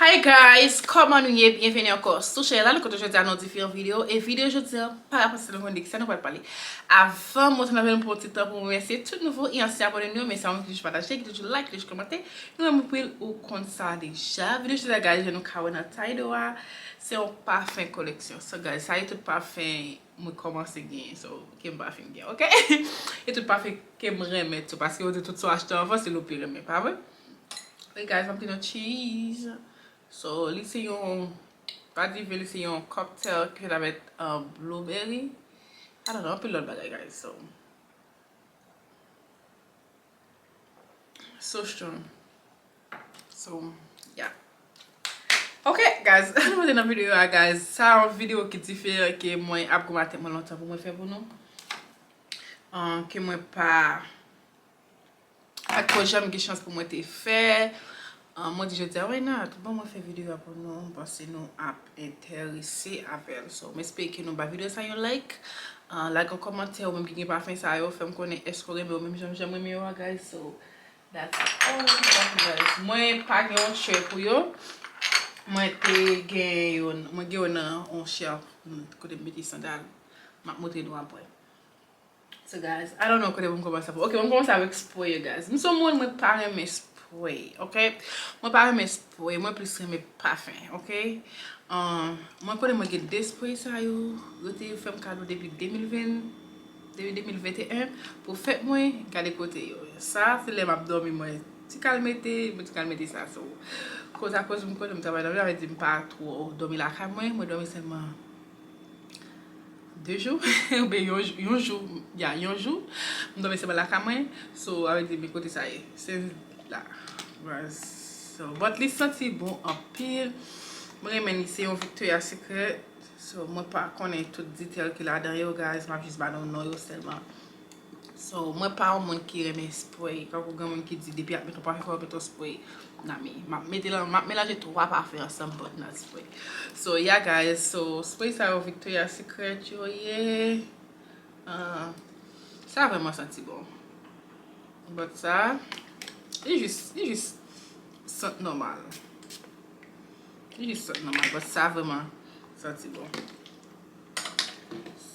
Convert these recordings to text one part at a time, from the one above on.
Hi guys, comment nous y bienvenue encore sur la chaîne. Quand je dis à nos différentes vidéos et vidéos je dis pas passer le monde que ça nous va parler. Avant moi on avait un petit temps pour vous remercier tout nouveau et ancien abonnés mais ça on que je partager, que je like, que je commenter. Nous me pouvez au compte ça déjà. Vidéo je dis guys, je nous kawana taidoa. C'est un parfum collection. So guys, ça est tout parfum moi commencer gain so qui me parfum gain, OK? Et tout parfum que me remettre parce que tout ça acheter avant c'est le pire mais pas vrai? Hey guys, I'm gonna cheese. So, lise yon, pa dive lise yon cocktail ki fet avet blueberry. I don't know, anpil lot bagay guys, so strong. So, yeah. Ok guys, anpil nan video ya guys. Sa an video ki ti fe ke mwen ap gomate mwen lontan pou mwen fe pou nou. Ke mwen pa akko jam ge chans pou mwen te fe. Moi je dis ouais non tout bon moi faire vidéo pour nous parce que nous app intéressé avec so j'espère que nous ba vidéo ça yon like like un commentaire ou même qui pas fait ça yo fait me connaître est-ce que ou même j'aime aimer guys so that's all guys moi pas un share pour yo moi te gagne moi gagne un share côté mettre sandal m'a montrer nous après. So guys, I don't know comment on commence à faire. OK, on commence avec spray guys. Nous sommes moi pas aimer spray, OK? Moi pas aimer spray, moi plus aimer parfum, OK? Moi connais moi get des spray ça yo, j'étais fait un cadeau depuis 2020 depuis 2021 pour fête moi garder côté yo. Ça c'est les m'a dormi moi. Tu calmete ça so. Cause à cause me connais me travail dans j'avais dit pas trop dormir la cam moi dormi seulement 2 jours ou bien un jour je dormais sur la caméra so avec des côté ça y est c'est là so but les senti bon en pile moi même c'est un Victoria Secret so moi pas connais tout détail que là dedans guys m'a juste pas non seulement so moi pas un monde qui aime spray quand vous monde qui dit depuis mettre pas faire mettre spray nami m'a mélanger trois parfums ensemble but not spray so yeah guys so spray ça au Victoria Secret yo yeah ça a vraiment senti bon but ça il juste sent normal but ça a vraiment senti bon.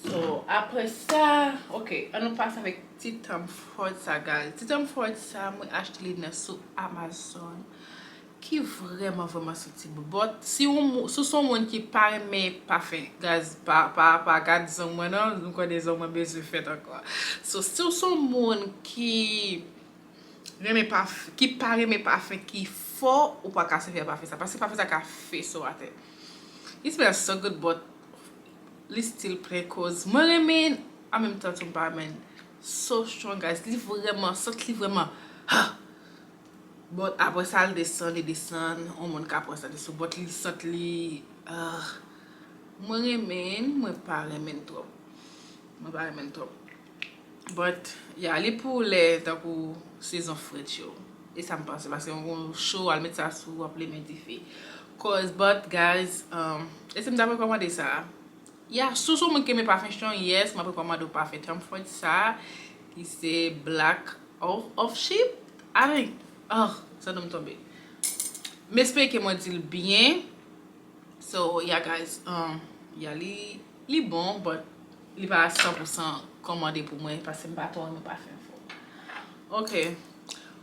So après ça, ok, on passe avec Tom Ford ça guys. Tom Ford ça, moi acheté les sur Amazon qui vraiment senti bon. But si son monde qui parle mais parfum, guys, pas garde son moi non, nous connais des hommes besoin fait encore. So si son monde qui parle mais parfum qui fort ou pas casser faire parfum ça parce que parfum ça qu'a fait sur la tête. It smells so good but li still play cause moi remen en même temps ton barman so strong guys li vraiment but après ça il descend on monte après ça descend but li sent li moi remen moi pas remen trop but yeah li pour les tant pour saison fraîche et ça me passe parce que on chaud à mettre ça sous appeler médifé cause but guys est-ce que vous avez commandé ça. Yeah, sous mon qui me parfum chon, yes, m'a recommandé parfum Tom Ford ça qui c'est black of sheep. Avec ça doit me tomber. Mais j'espère que moi dit bien. So yeah guys, yeah li bon but il va à 100% commandé pour moi parce que pas toi me parfum fort. OK.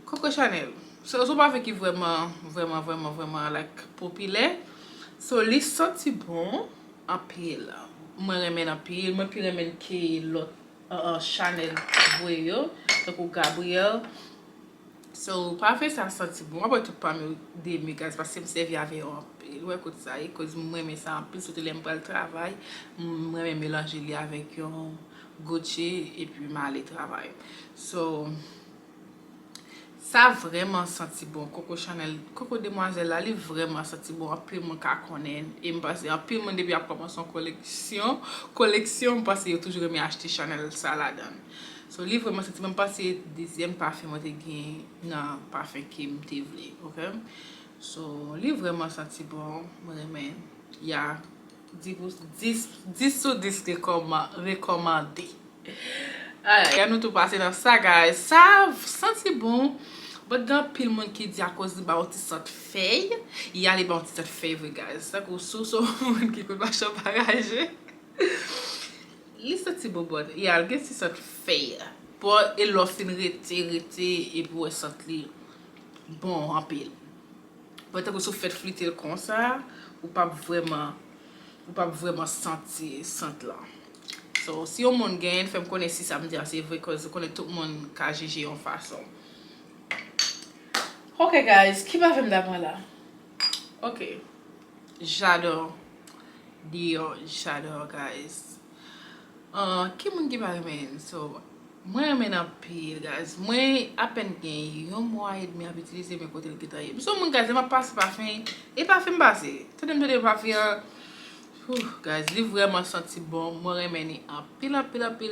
Coco Chanel. So parfum qui vraiment like populaire. So li senti bon en pile. Moi remen en pile, moi puis remen que l'autre Chanel voyo, donc Gabriel. So parfait ça senti bon. Moi tout pas me des gaz parce que me servi avec en pile. Ouais écoute ça, cause moi mais ça en pile surtout l'aime pas le travail. Moi même mélanger li avec un Gucci et puis m'aller travail. So ça vraiment senti bon. Coco Chanel, Coco Demoiselle là, il vraiment senti bon. En plus mon ka connaît et me passer en plus mon depuis a commencé en collection parce que toujours aimé acheter Chanel ça là dedans. So li vraiment senti même passer deuxième parfum moi te gain non parfum qui me te vle, OK? So li vraiment senti bon. Moi même il y a 10 sur 10 recommandé. Allez, nous tout passer dans ça guys. Ça senti bon. But gan pil moun ki di a cause ba ou ti sent fey, y a li ba ou ti sent fey guys. Ça ko sou moun ki kout machin bagaje. Li senti bobot, y a gen si sent fey. But e lo fin rete e pou e sent li bon en pile. But ko sou fait fliter comme ça, ou pas vraiment sentir là. So, si yon moun gen, fè m konen si sa m di a se vre, cause konen tout moun ka jeje yon fason. Ok guys, ki ba fèm davan la? Ok. J'adore. Dior, j'adore guys. Ki moun ki ba remen? So, mwen remen an pil guys. Mwen apen gen yon mwa et mi ap itilize men kote l gitaye. So moun guys, ma passe parfum. E parfum base. Tade m de parfum. Guys, li vraiment senti bon. Moi remeni en pile.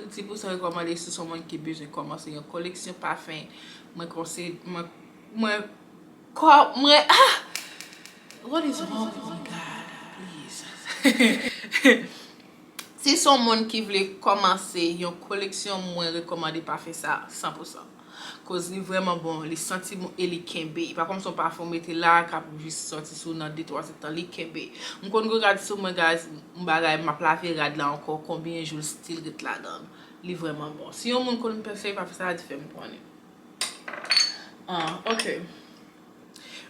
Si vous savez comment les sous monde qui besoin commencer une collection parfum, moi conseille what is wrong with me, God? Please. Si son monde qui voulait commencer une collection, moi recommander parfum ça 100%. Cause li vraiment bon, li senti bon et li kenbe. Pas comme son parfum était là, cap juste sorti sous dans 2-3 temps li kenbe. On kon regarde sur moi guys, m'bagay m'a plavé rad là encore combien jour style ret là dedans. Li vraiment bon. Si on moun kon parfait pas ça fait me connait. OK.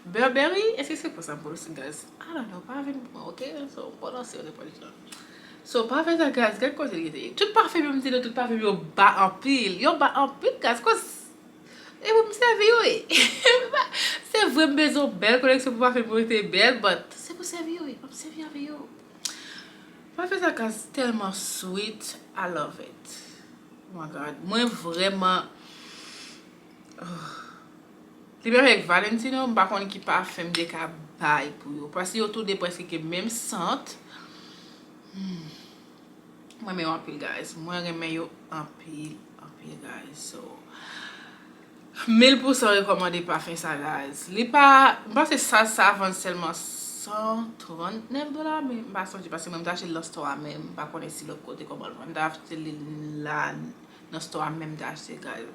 Burberry, est-ce que c'est pour ça pour aussi guys? I don't know, pas avec moi, OK? So, pendant c'est on est pas là. So, parfait ça guys, quel côté il était? Tout parfait même dit tout parfait yo bas en pile. Yo bas en pile guys, cause et vous me servez oui. C'est vraiment besoin belle collection pour pas faire pour être belle, but c'est pour servir oui. Pour servir avec vous. Parfait ça casse tellement sweet. I love it. Oh my god. Moi vraiment li avec Valentino, par contre qui parfum de ka bail pour vous parce que yo tout dépend que même sente. Moi mais en pile guys. Moi remets yo en pile guys. So 1000% recommandé parfum ça guys. Li pas parce que ça vend seulement $139 mais pas songe parce que même d'acheter le store même pas connaître si le côté comment le vendre d'acheter là dans store même d'acheter guys.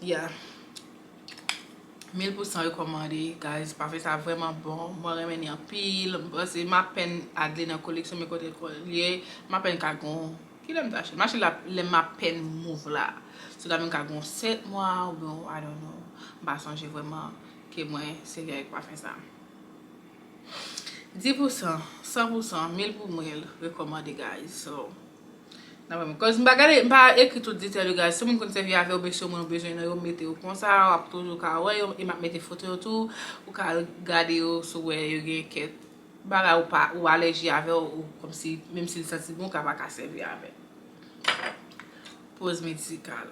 Yeah. 1000% recommandé guys, parfait ça vraiment bon. Moi remeni en pile parce que ma peine adler dans collection mes côté lié, ma peine ka gon qui l'aime d'acheter. Marché la ma peine move là. So da même ka gon 7 mois ou bon I don't know. Ba songe vraiment que moi c'est avec parfum ça. 10%, 100%, 1000 pour 1000 recommandé guys. So because m'a écrit tout détail guys. Si mon compte servir avec monsieur mon besoin yo mettre au comme ça, ou toujours ka ouais et m'a mettre photo tout ou ka garder sur ouais yo gen quête. Baga ou pas ou allergie avec ou comme si même si ça c'est bon ka pas servir avec. Pause médicale.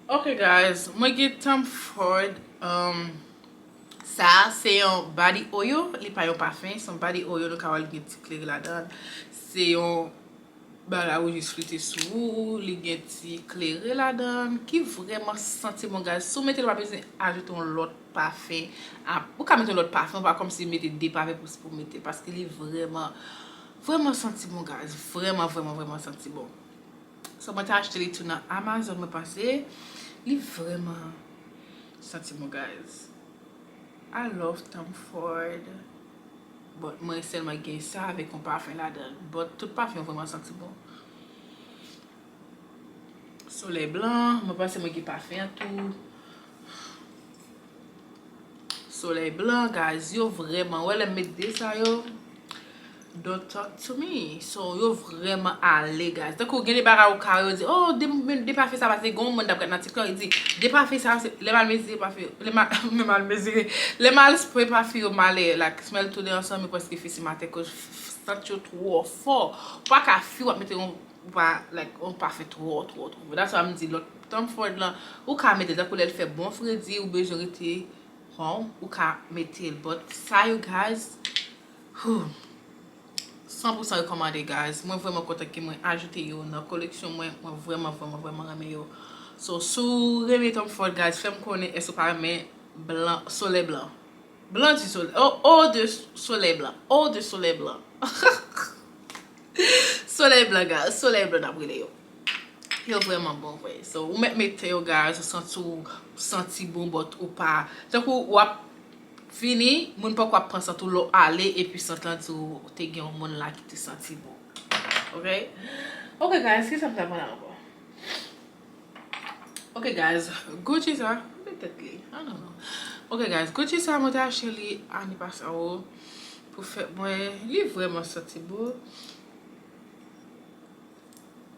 Ok guys, moi get Tom Ford ça c'est un body oil, li pas un parfum, son body oil nous ka wal gen ti clair là-dedans. C'est un baga ou juste frité sous, li gen ti clair là-dedans qui vraiment senti mon gars. Si vous mettez pas besoin ajouter un autre parfum, ou ka mettre un autre parfum pas comme si mettez deux parfums pour mettre parce que li vraiment senti mon gars, vraiment senti bon. So moi t'ai acheté les tout dans Amazon me passé. Li vraiment senti mon guys. I love Tom Ford. But moi seulement gagne ça avec un parfum là-dedans. But tout parfum vraiment senti bon. Soleil blanc, me passe moi qui parfum tout. Soleil blanc guys, yo vraiment ouais les mettre ça yo. Don't talk to me. So yo vraiment allé guys. Donc vous avez des barres au carré dit oh des parfum ça va c'est gon monde d'après dans TikTok il dit des parfum ça les mal mesuré parfum les mal mesuré les mal spray parfum mal like smell tout ensemble parce que fait si matin que sent trop fort pas qu'à fio mettre pas like on parfum trop that's why me dit l'autre Tom Ford là ou ka mettre ça pour elle faire bon Freddy ou majorité bon ou ka mettre but ça you guys 100% recommandé guys. Moi vraiment content que moi ajouter yo dans collection moi vraiment aimer yo. So sous remet Tom Ford guys, fais me connaître est-ce pas mais blanc, soleil blanc. Blanc du soleil. Oh, eau de soleil blanc. Eau de soleil blanc. Soleil blanc, guys. Soleil blanc d'après yo. Yo vraiment bon, ouais. So, ou mette yo, guys, senti bon, but ou pas. Donc, ou ap fini, moun pa kwa prend tout l'eau aller et puis sent là tout te gen yon moun là qui te senti bon. Okay? Okay, guys, qu'est-ce que ça me fait encore? Okay, guys, Gucci ça. Peut-être li. I don't know. Okay, guys, Gucci ça m'a acheté li année passée pour faire moi, il est vraiment senti bon.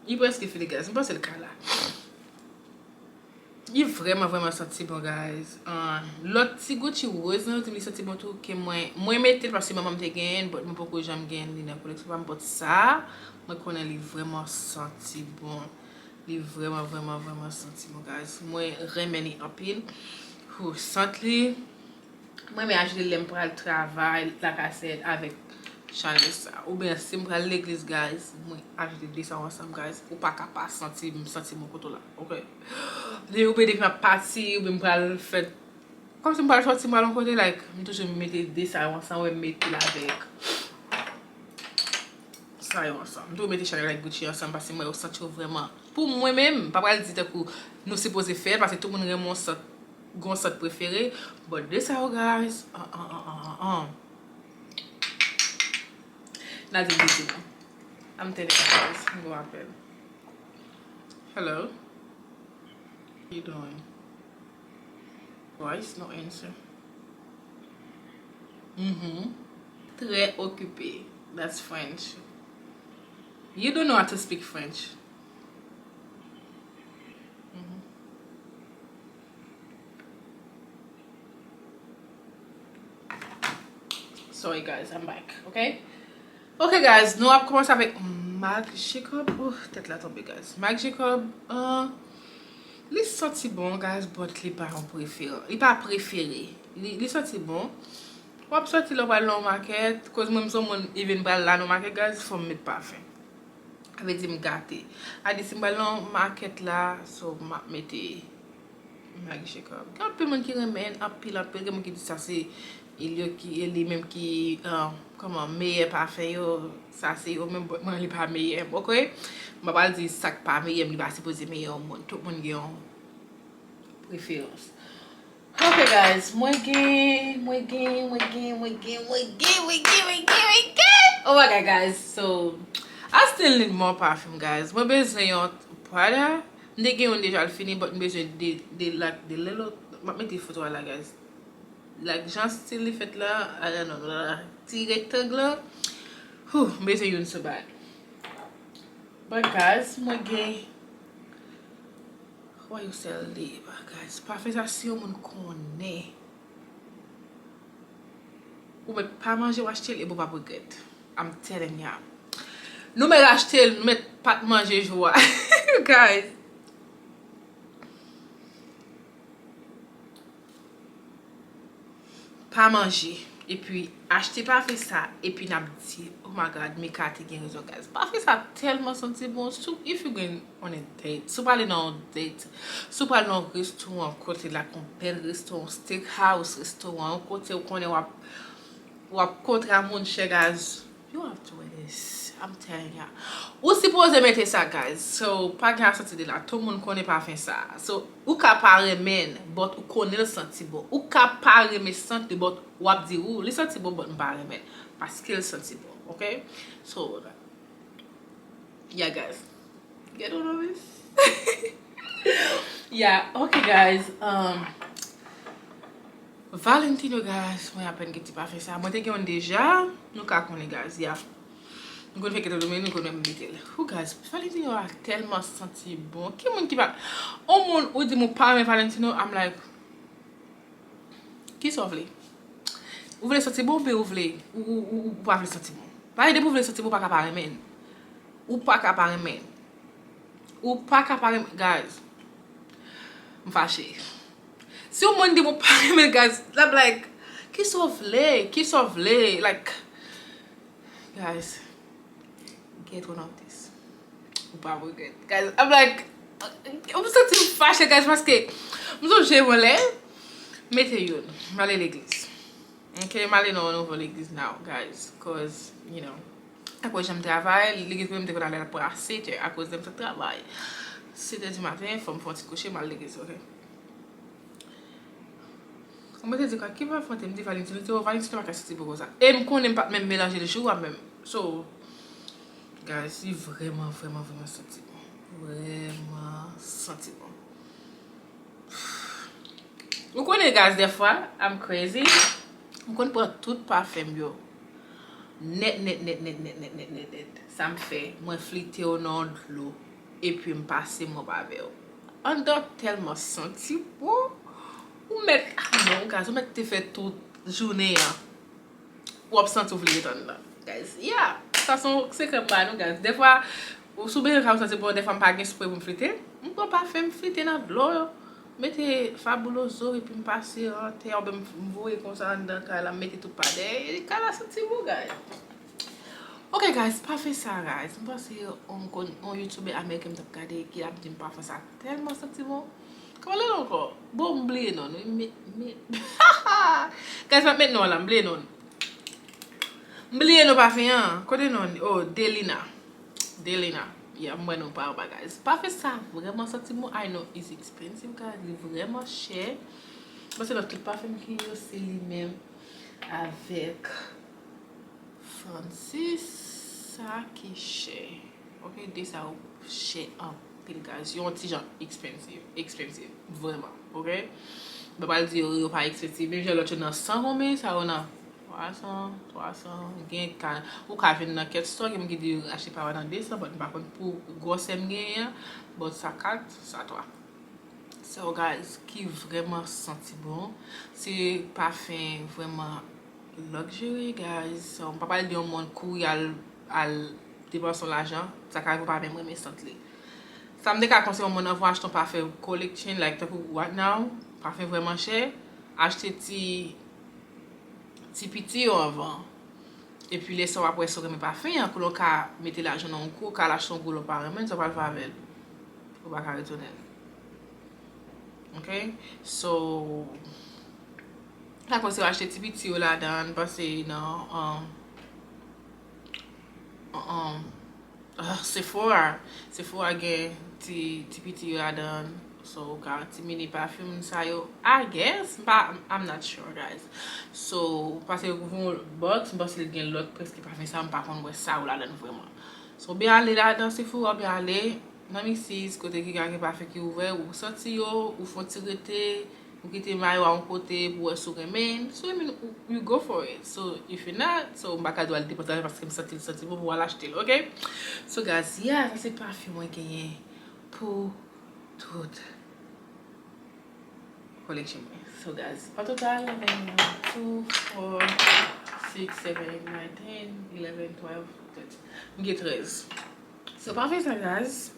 Il presque fini, guys. Je pense que c'est le cas là. Il est vraiment senti bon, guys. L'autre petit Gucci rose, il senti bon tout que moi mettre parce que maman me gagne, mais moi pourquoi j'aime gagner dans la collection pas me ça. Moi connais il vraiment senti bon. Il est vraiment senti bon, guys. Moi remeni en pile. Senti moi mais acheter l'aime pour le travail, la cassette avec Chanel ça. Ou bien si je vais l'église, guys, moi acheter des ça ensemble, guys. Ou pas capable sentir mon côté là. OK. Ou bien de faire partie ou bien pour faire comme si je vais sortir moi côté like, je toujours mettre des ça ensemble et mettre là avec ça ensemble. Je mettre Chanel avec Gucci ensemble parce que moi je sens vraiment pour moi même, pas dire que nous supposé faire parce que tout le monde vraiment gon sort préféré, but this how, guys. Not easy. I'm telling you, guys. Go happen. Hello. What you doing? Voice, no answer. Très occupé. That's French. You don't know how to speak French. Sorry, guys, I'm back. Okay? Okay, guys, nous allons commencer avec Marc Jacob. Oh, tête la tombée, guys. Marc Jacob, il senti bon, guys, but il pas préféré. Il pas préféré. Il senti bon. On va sortir le ballon market, cause même si on even ballon dans market, guys, faut mettre parfum. Avec dit me gâter. A dit si ballon market là, so m'a mettre Marc Jacob. Quand peu monde qui remène, un pile quelqu'un qui dit ça c'est il est même qui comment meilleur parfum yo ça c'est au même moi il pas meilleur OK m'a pas dire ça pas meilleur il va supposé meilleur monde tout monde gagne préférence. OK, guys, moi gain oh my god, guys, so I still need more perfume, guys. Moi besoin yon Prada ndé gain on déjà fini but besoin de like the little mettre des photos là, guys. Like genre style fait là, I don't know, petit rectangle là. Mais c'est une so bad. But guys, moi gay. Why you sell the guys? Parfait ça si on connaît. Ou mais pas manger ou acheter et bon pas regret. I'm telling ya. Nous mais acheter, nous mais pas manger joie. Guys. Pas manger et puis acheter pas fait ça et puis n'a dit oh my god mes cartes gain raison, guys. Pas fait ça tellement senti bon. So if you going on a date, so parler dans date, so parler dans restaurant côté la compère restaurant steakhouse restaurant côté où connaît ou contre à mon cher, guys. You have to wear this. I'm telling ya. Ou supposé mettre ça, guys. So pas grand senti de là. Tout le monde connaît pas faire ça. So ou capable men, but ou connaît le senti bon. Ou capable me senti but ou ap di ou le senti bon but pas men parce qu'il senti bon. Okay? So yeah, guys. Get out of this. Yeah, okay, guys. Valentino, guys, moi à peine que tu pas fait ça. Moi te gen déjà, nous ka connaît, guys. Yeah. Nous connait que tout nous connait mettre. Who, guys, Valentino a tellement senti bon. Qui monde qui va au monde ou dit mon pas Valentino, I'm like qui sauve. Vous voulez sentir bon, ou voulez ou pas voulez sentir bon. Pas de vous voulez sentir bon pas capable men. Ou pas capable men. Ou pas capable, guys. M'fâché. Si on monde dit mon pas guys, I'm like qui sauve, like guys, get one of this. Ou pas regret. Guys, I'm like I'm so fâché, guys, parce que je vais Mete yon, male l'eglis. Ok, male nan nouvo l'eglis now, guys. Cause, you know, akwa jem travay, l'eglis pou mte kon ale la pou a 7h, akwa jem se travay. 7h du matin, fòm fòm ti kouche, male l'eglis, ok? Mwen te di kwa, ki pa fòm te mdi Valentine, te o Valentine wak a siti pou koza. E m konen pat men mélanger de chou wap men. So, guys, yi vreman senti bon. Vreman senti bon. Mwen konen guys defwa, I'm crazy. Mwen konen pou tout parfum yo. Net. Sa m fe, mwen flite yo nan dlo. E pi m pase mwen bave yo. An do telman senti bon. Ou met, non guys, ou met te fe tout jounen ya. Ou ap senti ou vle ton la. Guys, yeah. Fason, se ke pa nou guys. Defwa, ou soube yon kam senti bon, defwa m pa gen spray pou m flite. M pou parfum flite nan dlo yo. Mette fabuloso e pi m pase te ou be m voye konsan dan ka la mette tout pa de. E ka la senti bon guys. Ok guys, parfum sa guys. M pase on YouTube Amerike m tap gade ki ap di m parfum sa. Telman senti bon. Kama le non ko? Bon m ble non. Guys, m met non la, m ble non. M ble non parfum yan. Kote non? Oh, Delina. Yeah, mwen nou pa waba guys. Parfum sa vreman senti bon. I know it's expensive guys. Li vreman cher. Mwen se nan tout parfum ki yo se li men avek Francis sa ki cher. Ok, de sa ou cher an pil guys. Yon ti jan expensive. Vreman. Ok? Bebal di yo pa expensive. Mwen jen lot yo nan 100 rome, sa ou nan 300, gen kan, ou ka ven nan ket store, gen mwen ki di achete pa wan nan 200, but bakon pou gosem gen yan, but sa 4, sa 3. So guys, ki vreman senti bon, se parfum vreman luxury guys, so mpa pale di yon moun kou al depanson l'ajan, sa ka yon parfum mwen senti li. Sa mde ka konse yon moun avon achete ton parfum collection, like takou what now, parfum vreman cher, achete ti piti yo avan. E pi lè sa wap wè sore mè parfum yan, kou lò ka mette l'ajan nan kou, ka lach son kou lò paremen, sa wap favel. Ou baka retonen. Ok? So, la kon se yo achete ti piti yo la dan, pase nan, Sephora gen ti piti yo la dan. So, ka ti mini parfum sa yo, I guess, but I'm not sure, guys. So, pase yo kouvon box, mbos li gen lot preske parfum sa, mpa kon wè sa ou la dan vreman. So, be ale la dan Sephora, be ale, nan mi sis, kote ki gange parfum ki ouve, ou soti yo, ou fon tirete, ou kite mayo an kote pou wè sou remen. So, you go for it. So, if you're not, so mbaka do al depotaj paske msoti pou wala achetel, ok? So, guys, yeah, sa se parfum mwen genyen pou tout collection. So guys, en total, 2, 4, 6, 7, 8, 9, 10, 11, 12, 13. Mwen gen 13. So parfum sa guys,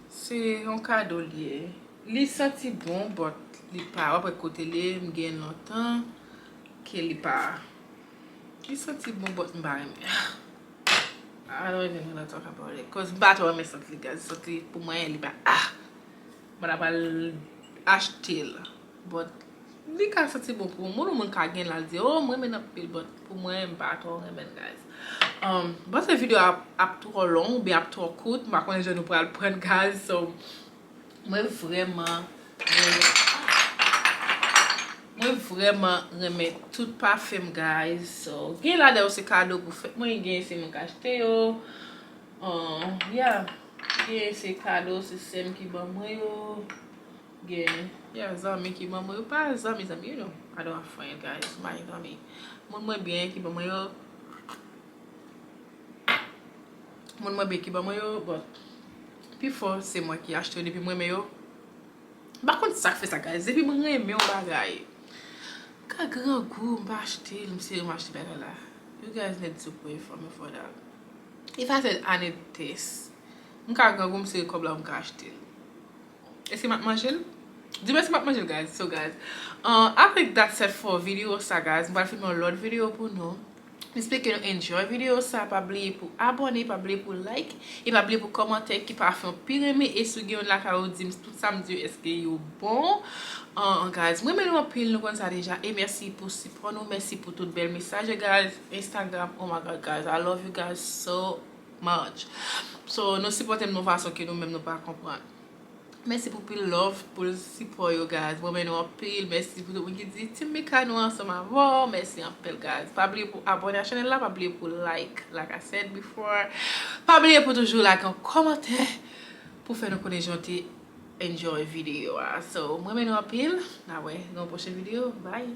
se yon kado liye. Li senti bon, but li pa. Wapre kote li, mwen gen lontan ke li pa. Li senti bon, but mba reme. I don't even want to talk about it. Cause mba to reme senti li guys. Senti pou mwen li pa. Mwen apal achetel. But li ka senti bon pou mwen ka gen la di, oh mwen men apil, but pou mwen mba to remen guys. But se video ap tro long, ou bi ap tro kout, mba konen jen nou pral pren guys, so mwen vreman reme tout parfum guys. So gen la de ou se kado pou fet, mwen gen se mwen ka achete yo. Yeah, gen se kado se sem ki ban mwen yo. Gen, yeah, zami ki ban mwen yo. Pa zami, you know, I don't have friend guys, my zami. Mwen bien ki ban mwen yo. Mwen bien ki ban mwen yo, but before se mwen ki achete yo depi mwen me yo. Bakon sak fe sa guys, depi mwen reme yo bagay. Ka gran gou mba achete, mse mwa achete bagay la. You guys need to pray for me for that. If I said I need taste, mka gran gou mse kob la mka achete. Eske mat manjel? Di mwen se mat manjel guys. So guys, I think that's it for video sa guys. Mba filme a lot video pou nou. J'espère que vous enjoy vidéo ça, pas oublier pour abonner, pas oublier pour like et pas oublier pour commenter qui parfum pire aimé et si vous avez la carte tout samedi est-ce que est bon. Guys, moi maintenant pile nous comme ça déjà et merci pour support nous, merci pour tout bel message guys, Instagram, oh my god guys, I love you guys so much. So nous supportez nous façon que nous même nous pas comprendre. Merci pour pile love, pour le support you guys. Moi maintenant pile merci pour tout le monde qui dit tu me nous ensemble avant. Merci en pile guys. Pas oublier pour abonner à la chaîne là, pas oublier pour like I said before. Pas oublier pour toujours like un commentaire pour faire nous connaître gentil enjoy vidéo. So moi maintenant pile. Ah ouais, dans la prochaine vidéo. Bye.